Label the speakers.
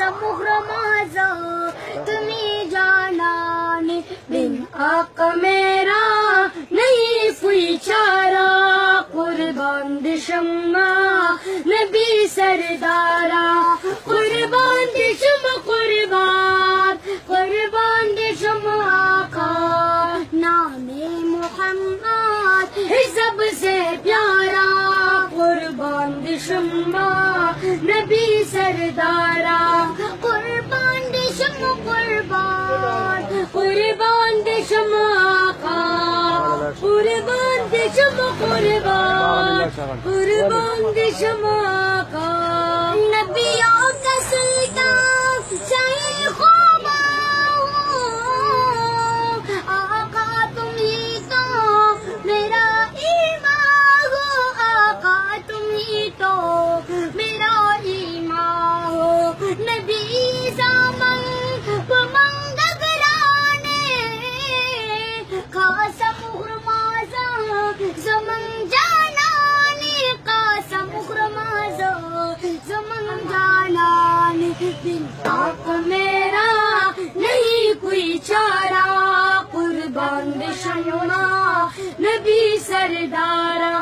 Speaker 1: سمغر مازا تمہیں جانان بن آقا میرا نہیں کوئی چارہ قربان دشما نبی سردارا قربان دشما قربان دشما آقا نام محمد ہے سب سے پیارا قربان دشما نبی سردارا قربان دشما قربان دشما آقا قربان دشما قربان دشما آقا نبیوں کا سلطان شیخ آقا تم ہی تو میرا ایمان ہو آقا تم ہی تو میرا ایمان ہو نبی زامن پمنگ گرانے قاسم غرمازا زمن جانانی قاسم غرمازا زمن جانانی دن آقا میرا نہیں کوئی چارہ قربان دشما نبی سردارا